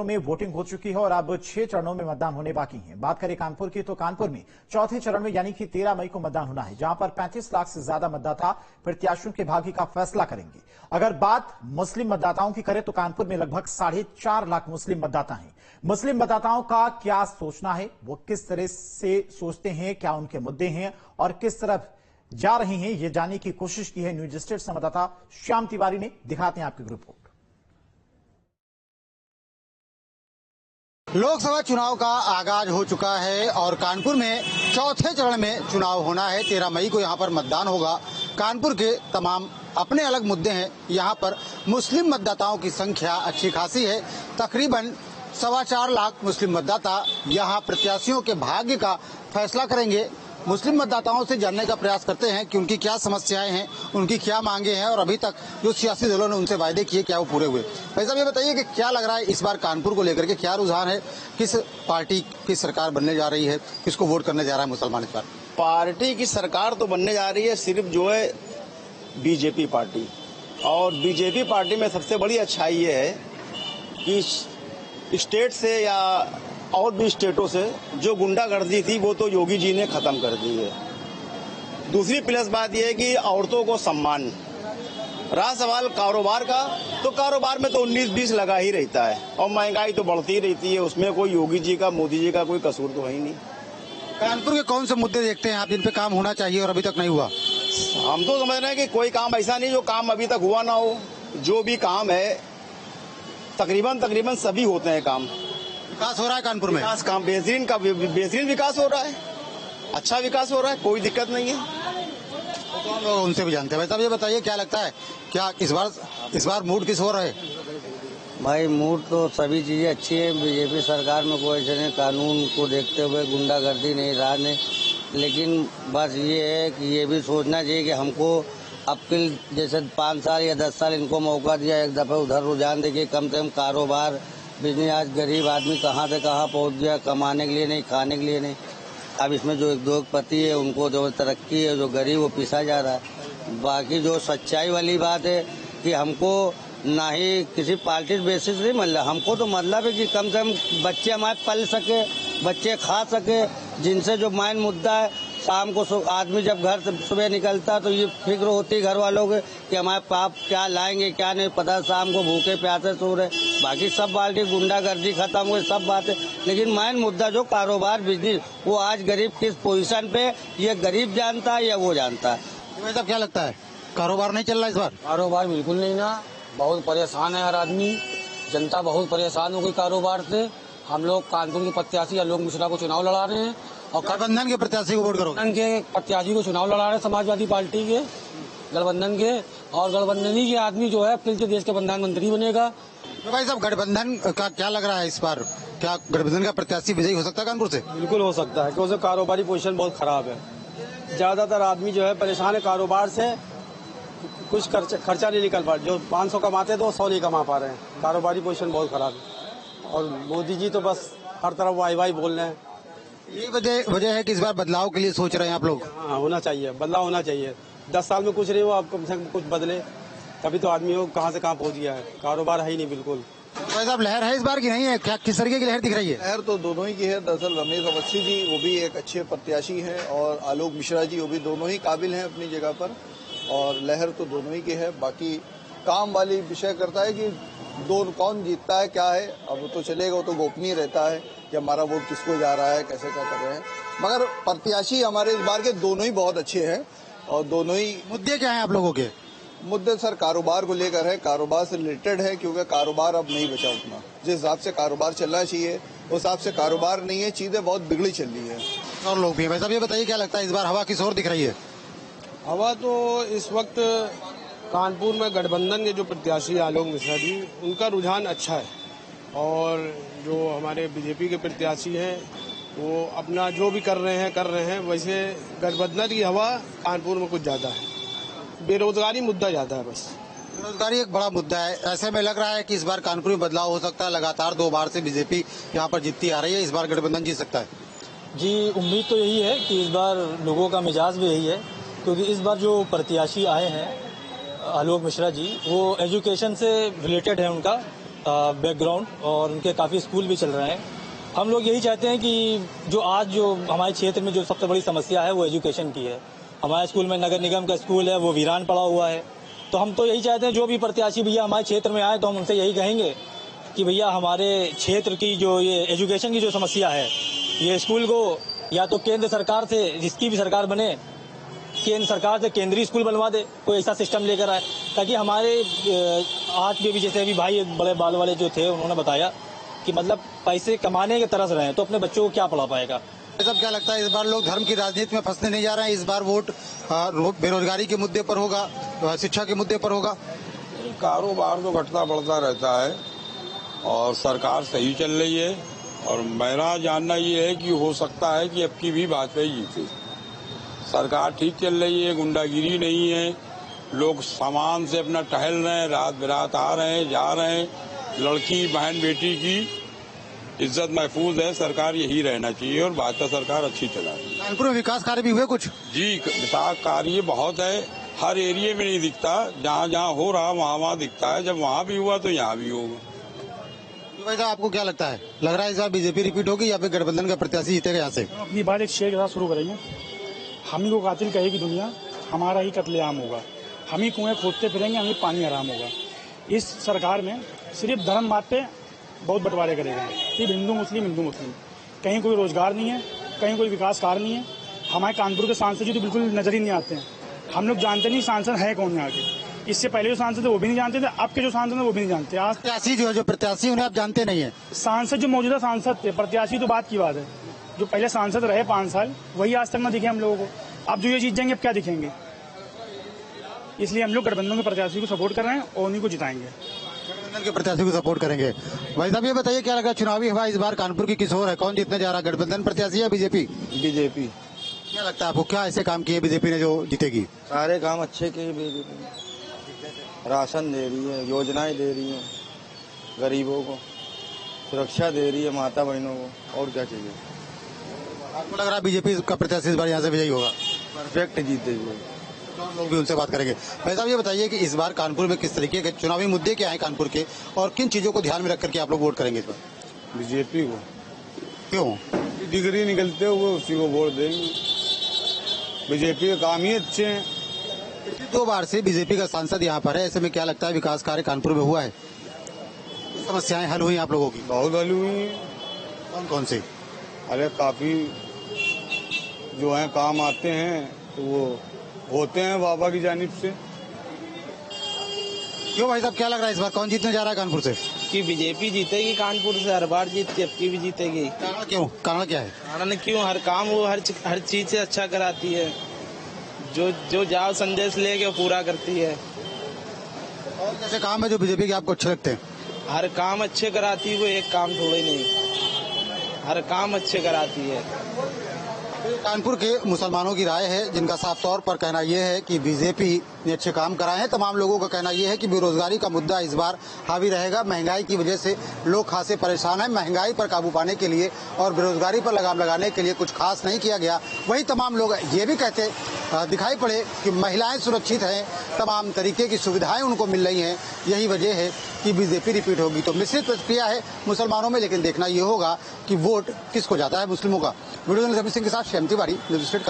में वोटिंग हो चुकी है और अब 6 चरणों में मतदान होने बाकी है। बात करें कानपुर की तो कानपुर में चौथे चरण में यानी कि 13 मई को मतदान होना है, जहां पर 35 लाख से ज्यादा मतदाता प्रत्याशियों के भाग्य का फैसला करेंगे। अगर बात मुस्लिम मतदाताओं की करें तो कानपुर में लगभग 4.5 लाख मुस्लिम मतदाता हैं। मुस्लिम मतदाताओं का क्या सोचना है, वो किस तरह से सोचते हैं, क्या उनके मुद्दे हैं और किस तरफ जा रहे हैं, ये जानने की कोशिश की है न्यूज स्टेट संवाददाता श्याम तिवारी ने। दिखाते हैं आपकी रिपोर्ट। लोकसभा चुनाव का आगाज हो चुका है और कानपुर में चौथे चरण में चुनाव होना है। 13 मई को यहां पर मतदान होगा। कानपुर के तमाम अपने अलग मुद्दे हैं। यहां पर मुस्लिम मतदाताओं की संख्या अच्छी खासी है। तकरीबन 4.25 लाख मुस्लिम मतदाता यहां प्रत्याशियों के भाग्य का फैसला करेंगे। मुस्लिम मतदाताओं से जानने का प्रयास करते हैं कि उनकी क्या समस्याएं हैं, उनकी क्या मांगे हैं और अभी तक जो सियासी दलों ने उनसे वायदे किए क्या वो पूरे हुए। भाई साहब, ये बताइए कि क्या लग रहा है इस बार कानपुर को लेकर के, क्या रुझान है, किस पार्टी की सरकार बनने जा रही है, किसको वोट करने जा रहा है मुसलमान इस बार? पार्टी की सरकार तो बनने जा रही है सिर्फ जो है बीजेपी पार्टी। और बीजेपी पार्टी में सबसे बड़ी अच्छाई ये है कि स्टेट से या और भी स्टेटों से जो गुंडागर्दी थी वो तो योगी जी ने खत्म कर दी है। दूसरी प्लस बात यह है कि औरतों को सम्मान। रहा सवाल कारोबार का, तो कारोबार में तो 19-20 लगा ही रहता है और महंगाई तो बढ़ती ही रहती है। उसमें कोई योगी जी का, मोदी जी का कोई कसूर तो है ही नहीं। कानपुर के कौन से मुद्दे देखते हैं आप जिन पे काम होना चाहिए और अभी तक नहीं हुआ? हम तो समझ रहे हैं कि कोई काम ऐसा नहीं जो काम अभी तक हुआ ना हो। जो भी काम है तकरीबन सभी होते हैं काम। विकास हो रहा है कानपुर में? विकास काम बेहतरीन विकास हो रहा है, अच्छा विकास हो रहा है, कोई दिक्कत नहीं है। तो हम लोग उनसे भी जानते हैं। भाई साहब, ये बताइए क्या लगता है, क्या इस बार मूड किस हो रहा है? भाई मूड तो सभी चीजें अच्छी है। बीजेपी सरकार में कोई ऐसे नहीं, कानून को देखते हुए गुंडागर्दी नहीं, राज नहीं। लेकिन बस ये है कि ये भी सोचना चाहिए कि हमको अब के जैसे 5 साल या 10 साल इनको मौका दिया, एक दफे उधर रुझान देखिए। कम से कम कारोबार, बिजनेस, आज गरीब आदमी कहाँ से कहाँ पहुँच गया, कमाने के लिए नहीं, खाने के लिए नहीं। अब इसमें जो उद्योगपति है उनको जो तरक्की है, जो गरीब वो पिसा जा रहा है। बाकी जो सच्चाई वाली बात है कि हमको ना ही किसी पार्टी बेसिस नहीं मिल रहा, हमको तो मतलब है कि कम से कम बच्चे हमारे पल सके, बच्चे खा सके। जिनसे जो मेन मुद्दा है, शाम को आदमी जब घर से सुबह निकलता तो ये फिक्र होती घर वालों के कि हमारे पाप क्या लाएंगे क्या नहीं पता, शाम को भूखे प्यासे सो रहे। बाकी सब बाल्टी गुंडागर्दी खत्म हुई, सब बातें। लेकिन मेन मुद्दा जो कारोबार, बिजनेस, वो आज गरीब किस पोजीशन पे, ये गरीब जानता है या वो जानता है? वैसा क्या लगता है, कारोबार नहीं चल रहा इस बार? कारोबार बिल्कुल नहीं ना, बहुत परेशान है हर आदमी, जनता बहुत परेशान हो गई कारोबार से। हम लोग कानपुर के प्रत्याशी आलोक मिश्रा को चुनाव लड़ा रहे हैं और गठबंधन के प्रत्याशी को वोट करोगे? गठबंधन के प्रत्याशी को चुनाव लड़ा रहे हैं, समाजवादी पार्टी के, गठबंधन के। और गठबंधन के आदमी जो है अपने देश के प्रधानमंत्री बनेगा। तो भाई साहब, गठबंधन का क्या लग रहा है इस बार, क्या गठबंधन का प्रत्याशी विजयी हो सकता है कानपुर से? बिल्कुल हो सकता है, क्योंकि कारोबारी पोजीशन बहुत खराब है। ज्यादातर आदमी जो है परेशान है कारोबार से, कुछ खर्चा नहीं निकल पा रहा। जो 500 कमाते हैं तो 100 नहीं कमा पा रहे हैं। कारोबारी पोजीशन बहुत खराब है और मोदी जी तो बस हर तरफ वाई बोल रहे हैं। ये वजह है कि इस बार बदलाव के लिए सोच रहे हैं आप लोग? हाँ, होना चाहिए, बदलाव होना चाहिए। 10 साल में कुछ नहीं हुआ, अब कम से कम कुछ बदले, तभी तो आदमी कहाँ से कहाँ पहुँच गया है। कारोबार है ही नहीं बिल्कुल। भाई साहब, लहर है इस बार की नहीं है? क्या किस तरीके की लहर दिख रही है? लहर तो दोनों ही की है। दरअसल रमेश अवस्थी जी वो भी एक अच्छे प्रत्याशी हैं और आलोक मिश्रा जी वो भी दोनों ही काबिल हैं अपनी जगह पर, और लहर तो दोनों ही की है। बाकी काम वाली विषय करता है कि कौन जीतता है, क्या है, अब वो तो चलेगा, वो तो गोपनीय रहता है कि हमारा वोट किसको जा रहा है, कैसे क्या कर रहे हैं। मगर प्रत्याशी हमारे इस बार के दोनों ही बहुत अच्छे हैं और दोनों ही। मुद्दे क्या हैं आप लोगों के? मुद्दे सर कारोबार को लेकर है, कारोबार से रिलेटेड है, क्योंकि कारोबार अब नहीं बचा उतना। जिस हिसाब से कारोबार चलना चाहिए उस हिसाब से कारोबार नहीं है, चीजें बहुत बिगड़ी चल रही है। और लोग भी हैं। भाई साहब, ये बताइए क्या लगता है इस बार हवा किस ओर दिख रही है? हवा तो इस वक्त कानपुर में गठबंधन के जो प्रत्याशी आलोक मिश्रा जी, उनका रुझान अच्छा है। और जो हमारे बीजेपी के प्रत्याशी हैं वो अपना जो भी कर रहे हैं। वैसे गठबंधन की हवा कानपुर में कुछ ज्यादा है, बेरोजगारी मुद्दा ज्यादा है। बस बेरोजगारी एक बड़ा मुद्दा है। ऐसे में लग रहा है कि इस बार कानपुर में बदलाव हो सकता है। लगातार 2 बार से बीजेपी यहाँ पर जीतती आ रही है, इस बार गठबंधन जीत सकता है। जी, उम्मीद तो यही है कि इस बार लोगों का मिजाज भी यही है, क्योंकि इस बार जो प्रत्याशी आए हैं आलोक मिश्रा जी, वो एजुकेशन से रिलेटेड है उनका बैकग्राउंड और उनके काफ़ी स्कूल भी चल रहे हैं। हम लोग यही चाहते हैं कि जो हमारे क्षेत्र में जो सबसे बड़ी समस्या है वो एजुकेशन की है। हमारे स्कूल में नगर निगम का स्कूल है वो वीरान पड़ा हुआ है। तो हम तो यही चाहते हैं जो भी प्रत्याशी भैया हमारे क्षेत्र में आए तो हम उनसे यही कहेंगे कि भैया हमारे क्षेत्र की जो ये एजुकेशन की जो समस्या है, ये स्कूल को या तो केंद्र सरकार से, जिसकी भी सरकार बने, केंद्र सरकार से केंद्रीय स्कूल बनवा दे, कोई ऐसा सिस्टम लेकर आए ताकि हमारे आज भी जैसे अभी भाई बड़े बाल वाले जो थे उन्होंने बताया कि मतलब पैसे कमाने के तरस रहे हैं तो अपने बच्चों को क्या पढ़ा पाएगा। सब क्या लगता है इस बार लोग धर्म की राजनीति में फंसने नहीं जा रहे हैं? इस बार वोट बेरोजगारी के मुद्दे पर होगा, शिक्षा के मुद्दे पर होगा? कारोबार तो घटता बढ़ता रहता है और सरकार सही चल रही है और मेरा जानना ये है कि हो सकता है कि अब की भी वाजपेयी जीते। सरकार ठीक चल रही है, गुंडागिरी नहीं है, लोग सामान से अपना टहल रहे हैं, रात बिरात आ रहे हैं, जा रहे हैं, लड़की बहन बेटी की इज्जत महफूज है। सरकार यही रहना चाहिए और भाजपा सरकार अच्छी चला रही है। कानपुर में विकास कार्य भी हुए कुछ? जी, विकास कार्य बहुत है, हर एरिया में नहीं दिखता, जहाँ जहाँ हो रहा वहाँ दिखता है। जब वहाँ भी हुआ तो यहाँ भी होगा। वैसे आपको क्या लगता है, लग रहा है इस बार बीजेपी रिपीट होगी या फिर गठबंधन का प्रत्याशी जीतेगा यहाँ से? अपनी बात एक शेर के साथ शुरू करेंगे। हम ही को कातिल कहेगी दुनिया, हमारा ही कत्लेआम होगा। हम ही कुएं खोदते फिरेंगे, हम ही पानी हराम होगा। इस सरकार में सिर्फ धर्म बात पे बहुत बंटवारे करेगा, सिर्फ हिंदू मुस्लिम। कहीं कोई रोजगार नहीं है, कहीं कोई विकास कार्य नहीं है। हमारे कानपुर के सांसद जी तो बिल्कुल नजर ही नहीं आते हैं। हम लोग जानते नहीं सांसद है कौन यहाँ के। इससे पहले जो सांसद थे वो भी नहीं जानते थे, अब के जो सांसद हैं वो भी नहीं जानते। आज प्रत्याशी जो प्रत्याशी उन्हें आप जानते नहीं है? सांसद जो मौजूदा सांसद थे, प्रत्याशी तो बात की बात है। जो पहले सांसद रहे 5 साल वही आज तक न दिखे हम लोगों को। अब जो ये जीत जाएंगे अब क्या दिखेंगे? इसलिए हम लोग गठबंधन के प्रत्याशी को सपोर्ट कर रहे हैं और उन्हीं को जिताएंगे। गठबंधन के प्रत्याशी को सपोर्ट करेंगे। भाई साहब ये बताइए क्या लगा, चुनावी हवा इस बार कानपुर की किस ओर है? कौन जीतने जा रहा है, गठबंधन प्रत्याशी या बीजेपी? बीजेपी। क्या लगता है आपको, क्या ऐसे काम किए बीजेपी ने जो जीतेगी? सारे काम अच्छे किए बीजेपी ने, राशन दे रही है, योजनाएं दे रही है, गरीबों को सुरक्षा दे रही है, माता बहनों को, और क्या चाहिए? आपको लग रहा है बीजेपी का प्रत्याशी इस बार यहाँ से विजयी होगा? परफेक्ट जीतेगी। तो लोग भी उनसे बात करेंगे। भाई साहब ये बताइए कि इस बार कानपुर में किस तरीके के चुनावी मुद्दे क्या हैं कानपुर के, और किन चीजों को ध्यान में रख करके आप लोग वोट करेंगे इस बार? बीजेपी को। क्यों? डिग्री निकलते हुए उसी को वोट देंगे। बीजेपी के काम ही अच्छे हैं। 2 बार से बीजेपी का सांसद यहाँ पर है, ऐसे में क्या लगता है विकास कार्य कानपुर में हुआ है? समस्याएं हल हुई आप लोगों की? बहुत हल हुई हैं। कौन कौन से? अरे काफी जो है काम आते हैं तो वो होते हैं बाबा की जानिब से। क्यों भाई साहब क्या लग रहा है इस बार कौन जीतने जा रहा है कानपुर से? कि बीजेपी जीतेगी कानपुर से, हर बार जीतती, अब की भी जीतेगी। कारण क्यों? कारण क्या है? कारण क्यों, हर काम वो हर चीज से अच्छा कराती है। जो जाओ संदेश लेके पूरा करती है। और जैसे काम है जो बीजेपी के आपको अच्छे लगते हैं? हर काम अच्छे कराती है, वो एक काम थोड़े नहीं, हर काम अच्छे कराती है। कानपुर के मुसलमानों की राय है, जिनका साफ तौर पर कहना यह है कि बीजेपी ने अच्छे काम कराए हैं। तमाम लोगों का कहना यह है कि बेरोजगारी का मुद्दा इस बार हावी रहेगा। महंगाई की वजह से लोग खासे परेशान हैं। महंगाई पर काबू पाने के लिए और बेरोजगारी पर लगाम लगाने के लिए कुछ खास नहीं किया गया। वहीं तमाम लोग ये भी कहते दिखाई पड़े कि महिलाएं सुरक्षित हैं, तमाम तरीके की सुविधाएं उनको मिल रही हैं। यही वजह है कि बीजेपी रिपीट होगी। तो मिश्रित प्रतिक्रिया है मुसलमानों में, लेकिन देखना ये होगा कि वोट किसको जाता है मुस्लिमों का। वीडियो जर्नलिस्ट रवि सिंह के साथ श्याम तिवारी, न्यूज़ स्टेट।